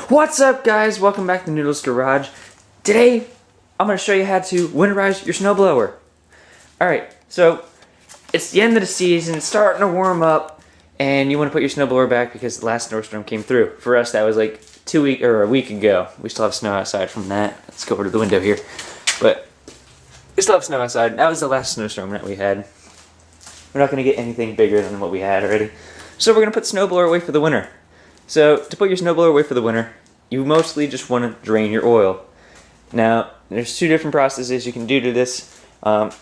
What's up, guys? Welcome back to Noodles Garage. Today, I'm going to show you how to winterize your snowblower. Alright, so it's the end of the season, it's starting to warm up, and you want to put your snowblower back because the last snowstorm came through. For us, that was like a week ago. We still have snow outside from that. Let's go over to the window here. But we still have snow outside. That was the last snowstorm that we had. We're not going to get anything bigger than what we had already. So we're going to put the snowblower away for the winter. So to put your snowblower away for the winter, you mostly just want to drain your oil. Now, there's two different processes you can do to this.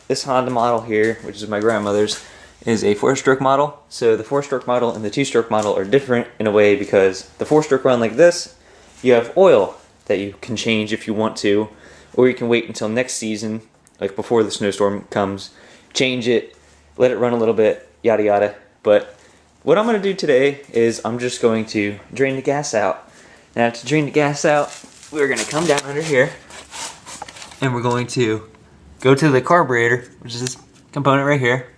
This Honda model here, which is my grandmother's, is a 4-stroke model. So the 4-stroke model and the 2-stroke model are different in a way because the 4-stroke run like this, you have oil that you can change if you want to, or you can wait until next season, like before the snowstorm comes, change it, let it run a little bit, yada yada. But what I'm going to do today is I'm just going to drain the gas out. Now to drain the gas out, we're going to come down under here and we're going to go to the carburetor, which is this component right here.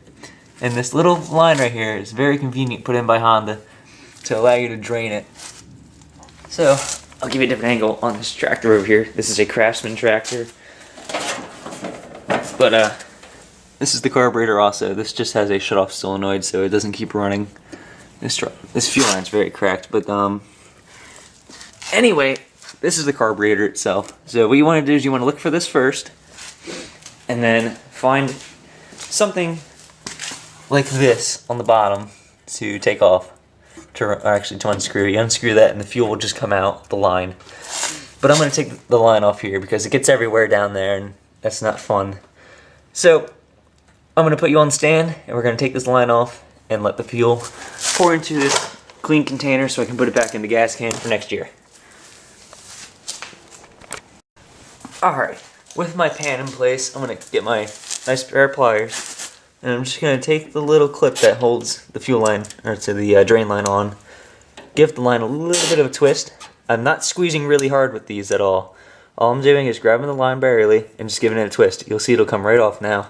And this little line right here is very convenient, put in by Honda to allow you to drain it. So I'll give you a different angle on this tractor over here. This is a Craftsman tractor. But this is the carburetor also. This just has a shut-off solenoid so it doesn't keep running. This fuel line's very cracked, but anyway, this is the carburetor itself. So what you want to do is you want to look for this first, and then find something like this on the bottom to take off, to unscrew. You unscrew that and the fuel will just come out the line. But I'm going to take the line off here because it gets everywhere down there and that's not fun. So I'm going to put you on stand and we're going to take this line off and let the fuel pour into this clean container so I can put it back in the gas can for next year. Alright, with my pan in place, I'm going to get my nice pair of pliers and I'm just going to take the little clip that holds the fuel line, or to the drain line on, give the line a little bit of a twist. I'm not squeezing really hard with these at all. All I'm doing is grabbing the line barely and just giving it a twist. You'll see it'll come right off now.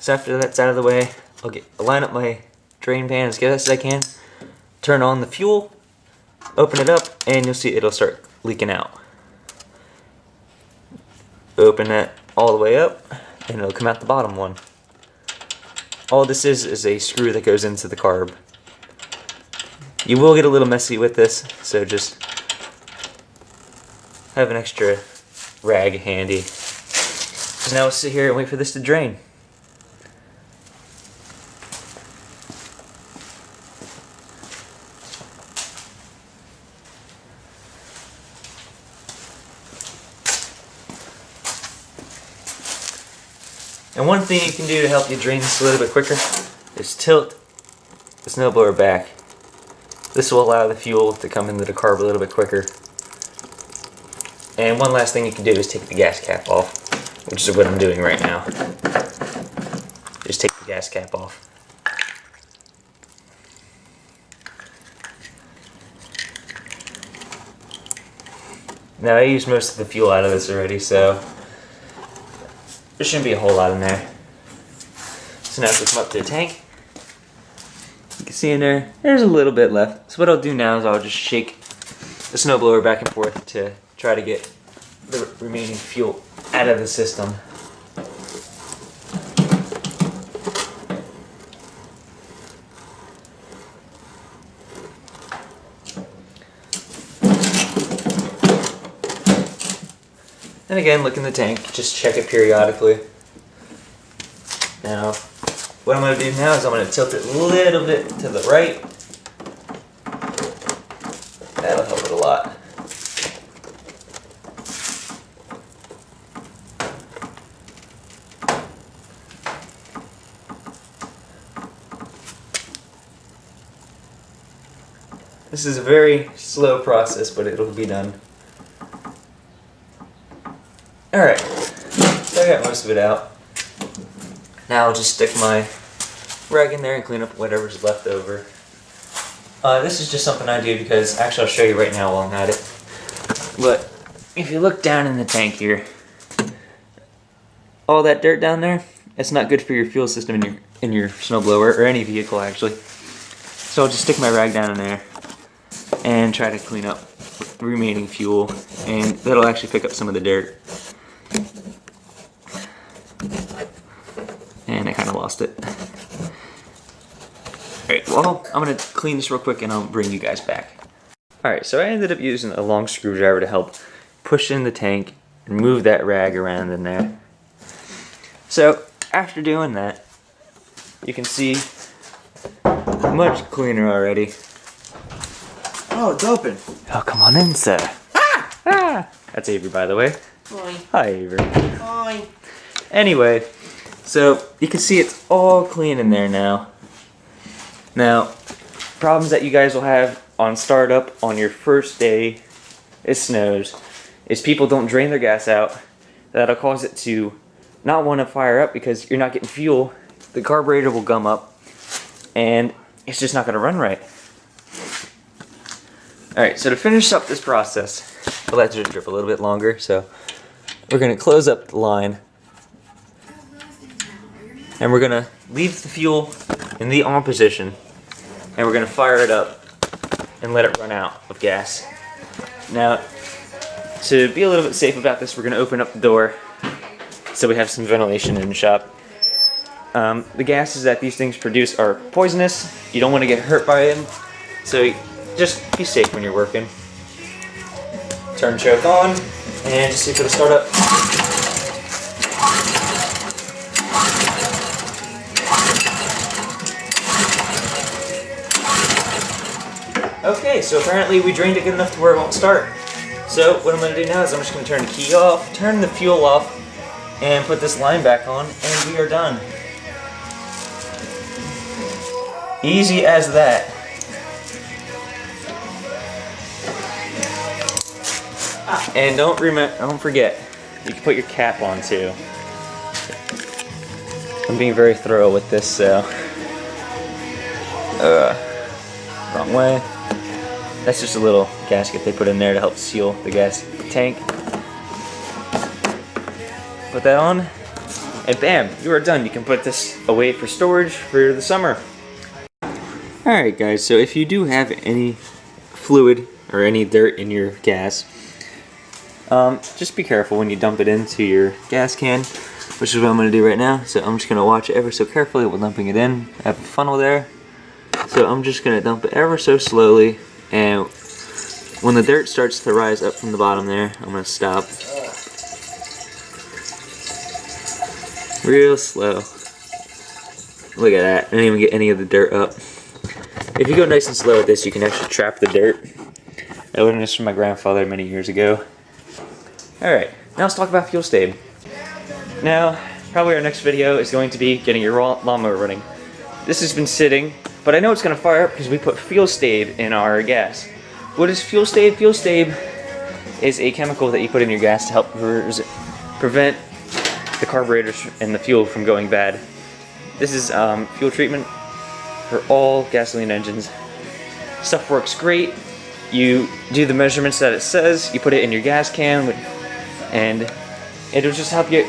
So after that's out of the way, I'll line up my drain pan as best as I can, turn on the fuel, open it up, and you'll see it'll start leaking out. Open that all the way up, and it'll come out the bottom one. All this is a screw that goes into the carb. You will get a little messy with this, so just have an extra rag handy. So now we'll sit here and wait for this to drain. And one thing you can do to help you drain this a little bit quicker is tilt the snowblower back. This will allow the fuel to come into the carb a little bit quicker. And one last thing you can do is take the gas cap off, which is what I'm doing right now. Just take the gas cap off. Now I used most of the fuel out of this already, so there shouldn't be a whole lot in there. So now if we come up to the tank, you can see in there's a little bit left. So what I'll do now is I'll just shake the snowblower back and forth to try to get the remaining fuel out of the system. And again, look in the tank, just check it periodically. Now, what I'm going to do now is I'm going to tilt it a little bit to the right. That'll help it a lot. This is a very slow process, but it'll be done. Alright, so I got most of it out. Now I'll just stick my rag in there and clean up whatever's left over. This is just something I do because, actually I'll show you right now while I'm at it. But if you look down in the tank here, all that dirt down there, it's not good for your fuel system in your snowblower, or any vehicle actually. So I'll just stick my rag down in there and try to clean up remaining fuel, and that'll actually pick up some of the dirt. And I kind of lost it. Alright, well, I'm going to clean this real quick and I'll bring you guys back. Alright, so I ended up using a long screwdriver to help push in the tank and move that rag around in there. So, after doing that, you can see much cleaner already. Oh, it's open. Oh, come on in, sir. Ah! Ah! That's Avery, by the way. Hi. Hi, Avery. Hi. Anyway, so you can see it's all clean in there now. Now, problems that you guys will have on startup on your first day it snows is people don't drain their gas out. That'll cause it to not want to fire up because you're not getting fuel. The carburetor will gum up and it's just not going to run right. Alright, so to finish up this process, we'll let it drip a little bit longer. So we're going to close up the line and we're going to leave the fuel in the on position and we're going to fire it up and let it run out of gas. Now, to be a little bit safe about this, we're going to open up the door so we have some ventilation in the shop. The gases that these things produce are poisonous. You don't want to get hurt by them, so just be safe when you're working. Turn choke on and just see if it'll start up. Okay, so apparently we drained it good enough to where it won't start. So what I'm going to do now is I'm just going to turn the key off, turn the fuel off, and put this line back on, and we are done. Easy as that. And don't forget, you can put your cap on too. I'm being very thorough with this, so. Wrong way. That's just a little gasket they put in there to help seal the gas tank. Put that on, and bam, you are done. You can put this away for storage for the summer. Alright guys, so if you do have any fluid or any dirt in your gas, just be careful when you dump it into your gas can, which is what I'm going to do right now. So I'm just going to watch it ever so carefully while dumping it in. I have a funnel there, so I'm just going to dump it ever so slowly, and when the dirt starts to rise up from the bottom there, I'm going to stop. Real slow. Look at that, I didn't even get any of the dirt up. If you go nice and slow with this, you can actually trap the dirt. I learned this from my grandfather many years ago. Alright, now let's talk about fuel stab. Now, probably our next video is going to be getting your lawnmower running. This has been sitting, but I know it's going to fire up because we put fuel stab in our gas. What is fuel stab? Fuel stab is a chemical that you put in your gas to help prevent the carburetors and the fuel from going bad. This is fuel treatment for all gasoline engines. Stuff works great. You do the measurements that it says, you put it in your gas can, and it'll just help you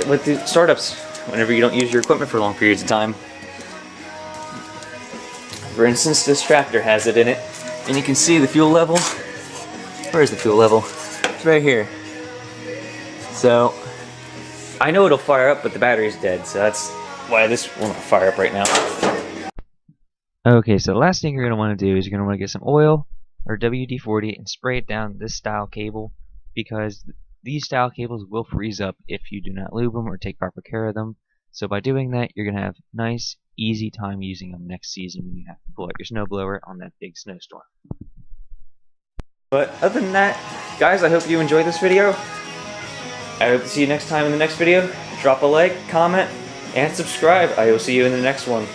with the startups whenever you don't use your equipment for long periods of time. For instance, this tractor has it in it, and you can see the fuel level. Where's the fuel level? It's right here. So, I know it'll fire up, but the battery's dead, so that's why this won't fire up right now. Okay, so the last thing you're going to want to do is you're going to want to get some oil or WD-40 and spray it down this style cable, because these style cables will freeze up if you do not lube them or take proper care of them. So by doing that, you're going to have nice, easy time using them next season when you have to pull out your snowblower on that big snowstorm. But other than that, guys, I hope you enjoyed this video. I hope to see you next time in the next video. Drop a like, comment, and subscribe. I will see you in the next one.